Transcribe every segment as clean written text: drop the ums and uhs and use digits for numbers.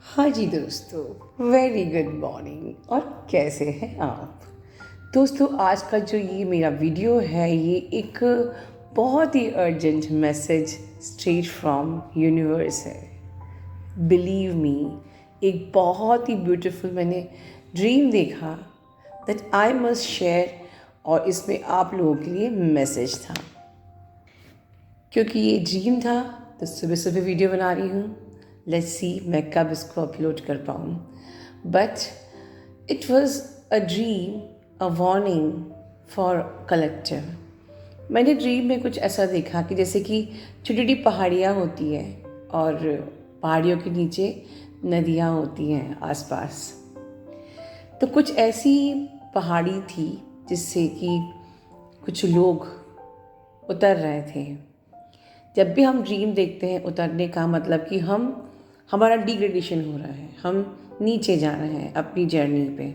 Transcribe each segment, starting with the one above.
हाँ जी दोस्तों, very good morning. और कैसे हैं आप दोस्तों? आज का जो ये मेरा वीडियो है, ये एक बहुत ही urgent message straight from universe है। बिलीव मी, एक बहुत ही ब्यूटीफुल मैंने ड्रीम देखा दैट आई मस्ट शेयर, और इसमें आप लोगों के लिए मैसेज था। क्योंकि ये ड्रीम था तो सुबह सुबह वीडियो बना रही हूँ। लेट्स सी मैं कब इसको अपलोड कर पाऊँ। But it was a dream, a warning for collective. मैंने ड्रीम में कुछ ऐसा देखा कि जैसे कि छोटी छोटी पहाड़ियाँ होती हैं और पहाड़ियों के नीचे नदियाँ होती हैं आसपास। तो कुछ ऐसी पहाड़ी थी जिससे कि कुछ लोग उतर रहे थे। जब भी हम ड्रीम देखते हैं उतरने का, मतलब कि हमारा डिग्रेडेशन हो रहा है, हम नीचे जा रहे हैं अपनी जर्नी पे।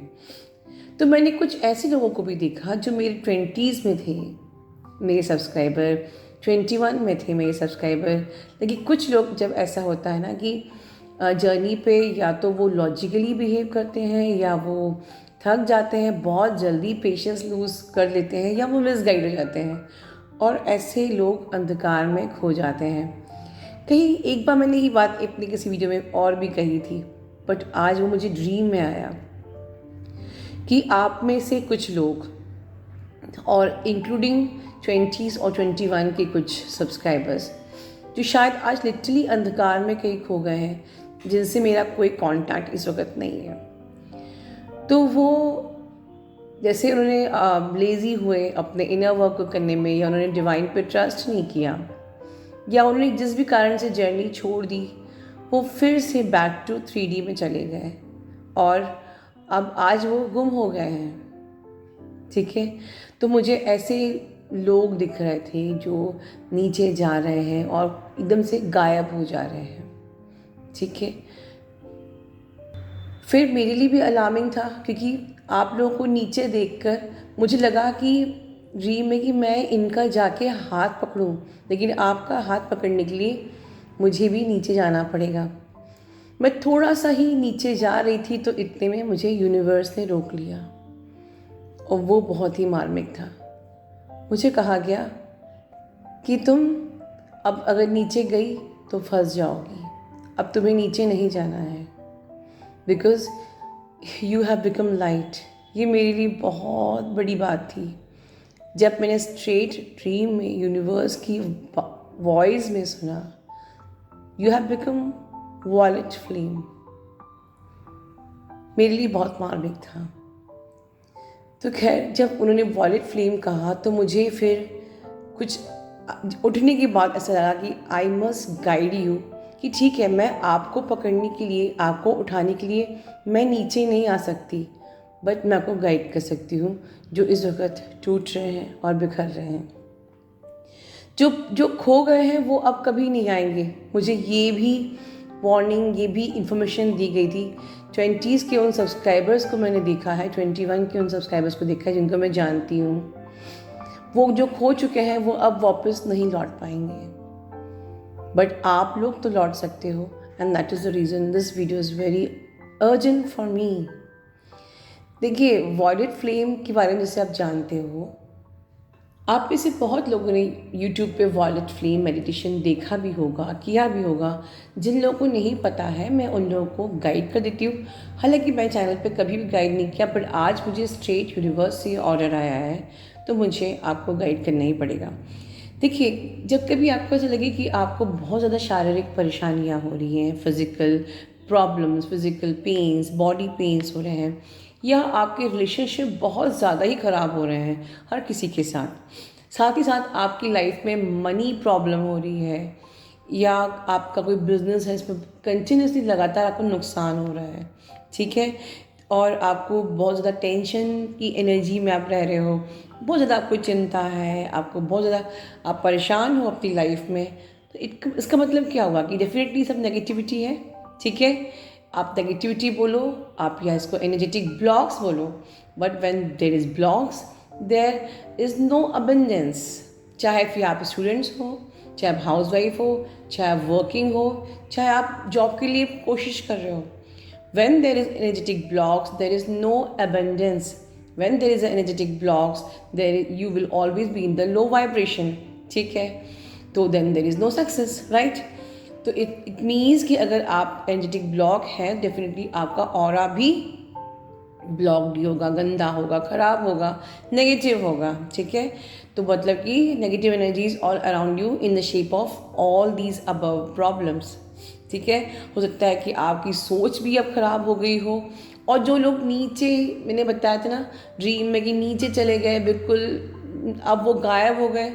तो मैंने कुछ ऐसे लोगों को भी देखा जो मेरे 20s में थे, मेरे सब्सक्राइबर 21 में थे मेरे सब्सक्राइबर। लेकिन कुछ लोग, जब ऐसा होता है ना कि जर्नी पे या तो वो लॉजिकली बिहेव करते हैं या वो थक जाते हैं, बहुत जल्दी पेशेंस लूज़ कर लेते हैं, या वो मिसगाइड हो जाते हैं और ऐसे लोग अंधकार में खो जाते हैं। कहीं एक बार मैंने ये बात अपनी किसी वीडियो में और भी कही थी, बट आज वो मुझे ड्रीम में आया कि आप में से कुछ लोग, और इंक्लूडिंग 20s और 21 के कुछ सब्सक्राइबर्स, जो शायद आज लिटरली अंधकार में कहीं खो गए हैं, जिनसे मेरा कोई कांटेक्ट इस वक्त नहीं है। तो वो जैसे उन्होंने लेज़ी हुए अपने इनर वर्क को करने में, या उन्होंने डिवाइन पे ट्रस्ट नहीं किया, या उन्होंने जिस भी कारण से जर्नी छोड़ दी, वो फिर से बैक टू 3D में चले गए और अब आज वो गुम हो गए हैं। ठीक है, तो मुझे ऐसे लोग दिख रहे थे जो नीचे जा रहे हैं और एकदम से गायब हो जा रहे हैं। ठीक है, फिर मेरे लिए भी अलार्मिंग था, क्योंकि आप लोगों को नीचे देखकर मुझे लगा कि ड्रीम में कि मैं इनका जाके हाथ पकड़ूं, लेकिन आपका हाथ पकड़ने के लिए मुझे भी नीचे जाना पड़ेगा। मैं थोड़ा सा ही नीचे जा रही थी तो इतने में मुझे यूनिवर्स ने रोक लिया, और वो बहुत ही मार्मिक था। मुझे कहा गया कि तुम अब अगर नीचे गई तो फंस जाओगी, अब तुम्हें नीचे नहीं जाना है, because you have become light. ये मेरे लिए बहुत बड़ी बात थी। जब मैंने स्ट्रेट ड्रीम में यूनिवर्स की वॉइस में सुना, you have become wallet flame, मेरे लिए बहुत मार्मिक था। तो खैर, जब उन्होंने वॉलेट फ्लेम कहा तो मुझे फिर कुछ उठने के बाद ऐसा लगा कि आई मस्ट गाइड यू, कि ठीक है, मैं आपको पकड़ने के लिए, आपको उठाने के लिए मैं नीचे नहीं आ सकती, बट मैं आपको गाइड कर सकती हूँ, जो इस वक्त टूट रहे हैं और बिखर रहे हैं, जो जो खो गए हैं वो अब कभी नहीं आएंगे। मुझे ये भी वार्निंग, ये भी इंफॉर्मेशन दी गई थी। 20s के उन सब्सक्राइबर्स को मैंने देखा है, 21 के उन सब्सक्राइबर्स को देखा है जिनको मैं जानती हूँ। वो जो खो चुके हैं वो अब वापस नहीं लौट पाएंगे, बट आप लोग तो लौट सकते हो। And that is the reason this video is very urgent for me. देखिए, वॉलेट फ्लेम के बारे में जैसे आप जानते हो, आप में से बहुत लोगों ने YouTube पे वॉलेट फ्लेम मेडिटेशन देखा भी होगा, किया भी होगा। जिन लोगों को नहीं पता है, मैं उन लोगों को गाइड कर देती हूँ। हालांकि मैं चैनल पे कभी भी गाइड नहीं किया, बट आज मुझे स्ट्रेट यूनिवर्स से ऑर्डर आया है, तो मुझे आपको गाइड करना ही पड़ेगा। देखिए, जब कभी आपको ऐसा लगे कि आपको बहुत ज़्यादा शारीरिक परेशानियाँ हो रही हैं, physical problems, physical pains, body pains हो रहे हैं, या आपके रिलेशनशिप बहुत ज़्यादा ही ख़राब हो रहे हैं हर किसी के साथ, साथ ही साथ आपकी लाइफ में मनी प्रॉब्लम हो रही है, या आपका कोई बिजनेस है, इसमें कंटिन्यूसली लगातार आपको नुकसान हो रहा है, ठीक है, और आपको बहुत ज़्यादा टेंशन की एनर्जी में आप रह रहे हो, बहुत ज़्यादा आपको चिंता है, आपको बहुत ज़्यादा आप परेशान हो अपनी लाइफ में, तो इसका मतलब क्या हुआ कि डेफिनेटली सब नेगेटिविटी है। ठीक है, आप नेगेटिविटी बोलो, आप या इसको एनर्जेटिक ब्लॉक्स बोलो, but when there is blocks there is no abundance. चाहे फिर आप स्टूडेंट्स हो, चाहे आप हाउस वाइफ हो, चाहे आप वर्किंग हो, चाहे आप जॉब के लिए कोशिश कर रहे हो, When there is energetic blocks, there is no abundance. When there is an energetic blocks, there you will always be in the low vibration. ठीक है, तो then there is no success, right? तो it means कि अगर आप energetic block है, definitely आपका aura भी ब्लॉक्ड होगा, गंदा होगा, ख़राब होगा, नेगेटिव होगा. ठीक है, तो मतलब कि negative energies all around you in the shape of all these above problems. ठीक है, हो सकता है कि आपकी सोच भी अब ख़राब हो गई हो. और जो लोग नीचे, मैंने बताया था ना ड्रीम में कि नीचे चले गए बिल्कुल, अब वो गायब हो गए,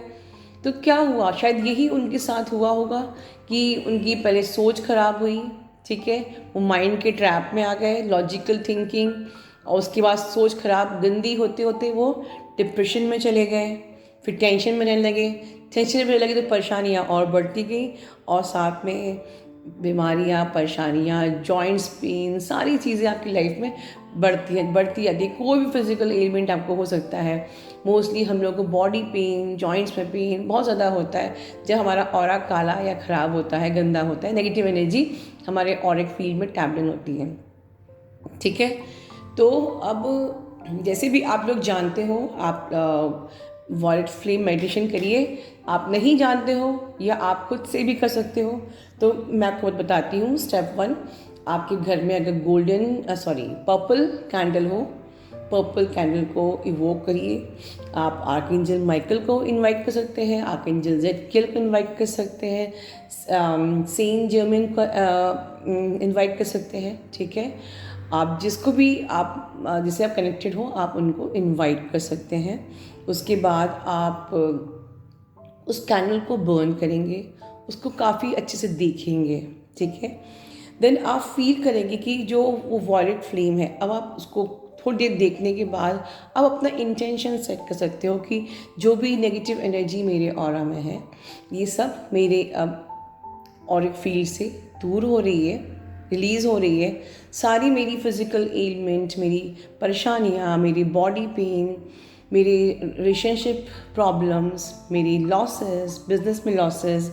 तो क्या हुआ? शायद यही उनके साथ हुआ होगा कि उनकी पहले सोच ख़राब हुई. ठीक है, वो माइंड के ट्रैप में आ गए, लॉजिकल थिंकिंग, और उसके बाद सोच खराब गंदी होते होते वो डिप्रेशन में चले गए, फिर टेंशन में रहने लगे. टेंशन में रहने लगे तो परेशानियाँ और बढ़ती गई, और साथ में बीमारियाँ, परेशानियाँ, जॉइंट्स पेन, सारी चीज़ें आपकी लाइफ में बढ़ती जाती है. कोई भी फिजिकल एलिमेंट आपको हो सकता है. मोस्टली हम लोग को बॉडी पेन, जॉइंट्स में पेन बहुत ज़्यादा होता है जब हमारा ऑरा काला या ख़राब होता है, गंदा होता है, नेगेटिव एनर्जी हमारे ऑरिक फील्ड में टैबलन होती है. ठीक है, तो अब जैसे भी आप लोग जानते हो, आप वॉलेट फ्लेम मेडिटेशन करिए. आप नहीं जानते हो या आप खुद से भी कर सकते हो, तो मैं आपको बताती हूँ. स्टेप 1, आपके घर में अगर पर्पल कैंडल हो, पर्पल कैंडल को इवोक करिए. आप आर्कएंजल माइकल को इनवाइट कर सकते हैं, आर्कएंजल जेडकियल को इनवाइट कर सकते हैं, सेंट जर्मन को इनवाइट कर सकते हैं. ठीक है, आप जिसको भी जिससे आप कनेक्टेड हो, आप उनको इनवाइट कर सकते हैं. उसके बाद आप उस कैंडल को बर्न करेंगे, उसको काफ़ी अच्छे से देखेंगे. ठीक है, देन आप फील करेंगे कि जो वो वॉलेट फ्लेम है, अब आप उसको थोड़ी देर देखने के बाद आप अपना इंटेंशन सेट कर सकते हो कि जो भी नेगेटिव एनर्जी मेरे ऑरा में है, ये सब मेरे अब ऑरिक फील्ड से दूर हो रही है, रिलीज़ हो रही है. सारी मेरी फिज़िकल एलिमेंट, मेरी परेशानियाँ, मेरी बॉडी पेन, मेरे रिलेशनशिप प्रॉब्लम्स, मेरी लॉसेस, बिजनेस में लॉसेस,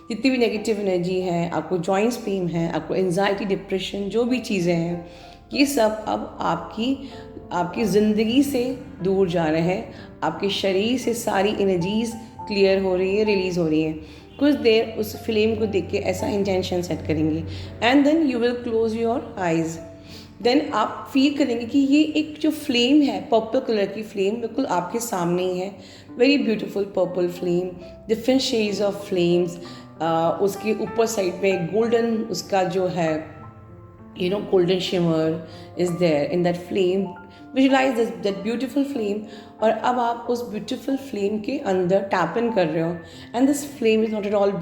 जितनी भी नेगेटिव एनर्जी है, आपको जॉइंट्स पेन है, आपको एंजाइटी, डिप्रेशन, जो भी चीज़ें हैं, ये सब अब आपकी ज़िंदगी से दूर जा रहे हैं. आपके शरीर से सारी एनर्जीज़ क्लियर हो रही है, रिलीज़ हो रही है. कुछ देर उस फ्लेम को देख के ऐसा इंटेंशन सेट करेंगे, and then you will close your eyes. Then आप फील करेंगे कि ये एक जो फ्लेम है, पर्पल कलर की फ्लेम, बिल्कुल आपके सामने ही है. Very beautiful purple flame, different shades of flames. उसके ऊपर साइड में गोल्डन, उसका जो है golden shimmer is there in that flame. Visualize that beautiful flame, और अब आप उस beautiful flame के अंदर टैप इन कर रहे हो, and this flame is not at all,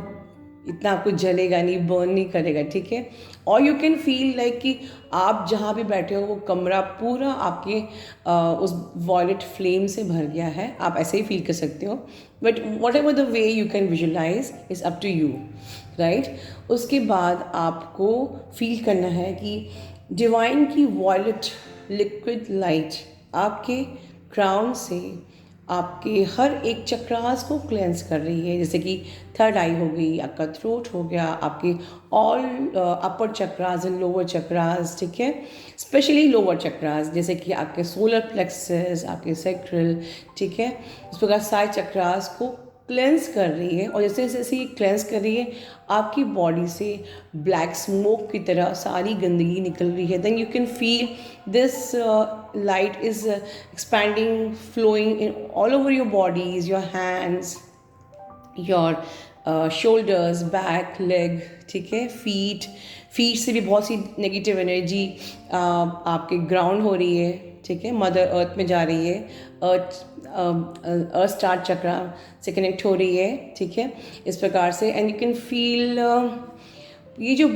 इतना आपको जलेगा नहीं, बर्न नहीं करेगा. ठीक है, और यू कैन फील लाइक कि आप जहाँ भी बैठे हो वो कमरा पूरा आपके उस वॉलेट फ्लेम से भर गया है. आप ऐसे ही फील कर सकते हो, but whatever the way you can visualise is up to you, right. उसके बाद आपको फील करना है कि डिवाइन की वॉलेट लिक्विड लाइट आपके क्राउन से आपके हर एक चक्रास को क्लेंस कर रही है. जैसे कि थर्ड आई हो गई, आपका थ्रोट हो गया, आपके all upper chakras and lower chakras. ठीक है, स्पेशली लोअर चक्रास, जैसे कि आपके सोलर प्लेक्सस, आपके सेक्रल. ठीक है, इस प्रकार सारे चक्रास को क्लेंस कर रही है. और जैसे जैसे ये क्लेंस कर रही है, आपकी बॉडी से ब्लैक स्मोक की तरह सारी गंदगी निकल रही है. Then you can feel this light is expanding, flowing in all over your bodies, your hands, your shoulders, back, leg. ठीक है, फीट से भी बहुत सी नेगेटिव एनर्जी आपके ग्राउंड हो रही है. ठीक है, मदर अर्थ में जा रही है, अर्थ स्टार्ट चक्रा से कनेक्ट हो रही है. ठीक है, इस प्रकार से, एंड यू कैन फील ये जो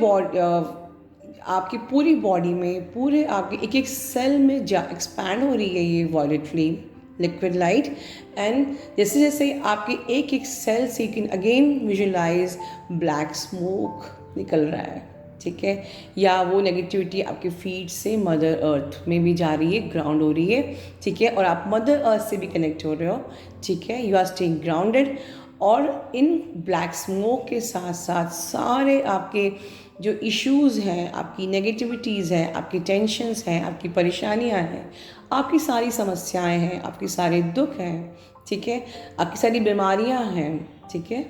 आपकी पूरी बॉडी में, पूरे आपके एक एक सेल में एक्सपैंड हो रही है ये violet flame liquid light. And जैसे जैसे आपके एक एक सेल से you can again visualise black smoke निकल रहा है. ठीक है, या वो नेगेटिविटी आपके फीट से मदर अर्थ में भी जा रही है, ग्राउंड हो रही है. ठीक है, और आप मदर अर्थ से भी कनेक्ट हो रहे हो. ठीक है, यू आर स्टेइंग ग्राउंडेड. और इन ब्लैक स्मोक के साथ साथ सारे आपके जो इश्यूज़ हैं, आपकी नेगेटिविटीज़ हैं, आपकी टेंशन्स हैं, आपकी परेशानियां हैं, आपकी सारी समस्याएं हैं, आपके सारे दुख हैं, ठीक है, आपकी सारी बीमारियां हैं, ठीक है,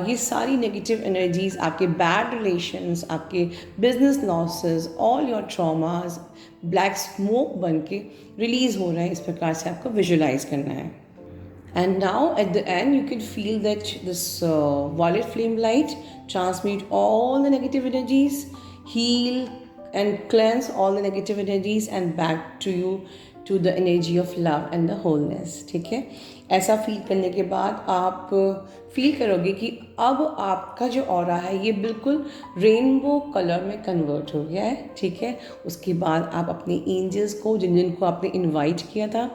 ये सारी नेगेटिव एनर्जीज़, आपके बैड रिलेशंस, आपके business losses, all your traumas black smoke बन के रिलीज़ हो रहे हैं। इस प्रकार से आपको विजुलाइज करना है। And now at the end, you can feel that this violet flame light transmute all the negative energies, heal and cleanse all the negative energies and back to you to the energy of love and the wholeness. ठीक है, ऐसा feel करने के बाद आप feel करोगे कि अब आपका जो ऑरा है ये बिल्कुल रेनबो कलर में कन्वर्ट हो गया है। ठीक है, उसके बाद आप अपने एंजल्स को, जिन जिनको आपने इनवाइट किया था,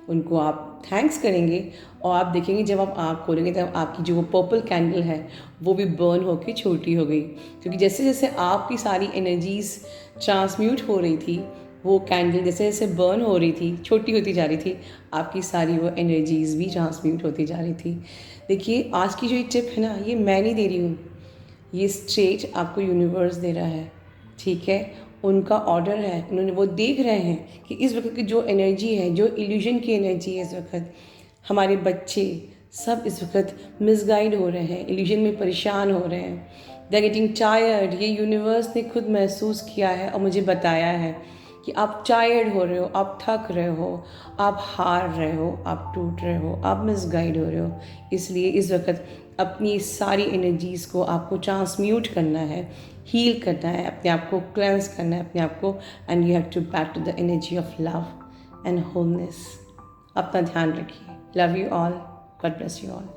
उनको आप थैंक्स करेंगे और आप देखेंगे जब आप आँख खोलेंगे तब आपकी जो वो पर्पल कैंडल है वो भी बर्न होकर छोटी हो गई, क्योंकि जैसे जैसे आपकी सारी एनर्जीज़ ट्रांसम्यूट हो रही थी, वो कैंडल जैसे जैसे बर्न हो रही थी, छोटी होती जा रही थी, आपकी सारी वो एनर्जीज़ भी ट्रांसम्यूट होती जा रही थी। देखिए, आज की जो ये टिप है ना, ये मैं नहीं दे रही हूँ, ये स्ट्रेट आपको यूनिवर्स दे रहा है। ठीक है, उनका ऑर्डर है, उन्होंने वो देख रहे हैं कि इस वक्त की जो एनर्जी है, जो इल्यूजन की एनर्जी है, इस वक्त हमारे बच्चे सब इस वक्त मिसगाइड हो रहे हैं, इल्यूजन में परेशान हो रहे हैं, दे आर गेटिंग टायर्ड। ये यूनिवर्स ने खुद महसूस किया है और मुझे बताया है कि आप टायर्ड हो रहे हो, आप थक रहे हो, आप हार रहे हो, आप टूट रहे हो, आप मिसगाइड हो रहे हो। इसलिए इस वक्त अपनी सारी एनर्जीज़ को आपको ट्रांसम्यूट करना है, हील करना है, अपने आप को क्लेंस करना है, अपने आप को, and you have to back to the energy of love and wholeness. अपना ध्यान रखिए। Love you all, God bless you all.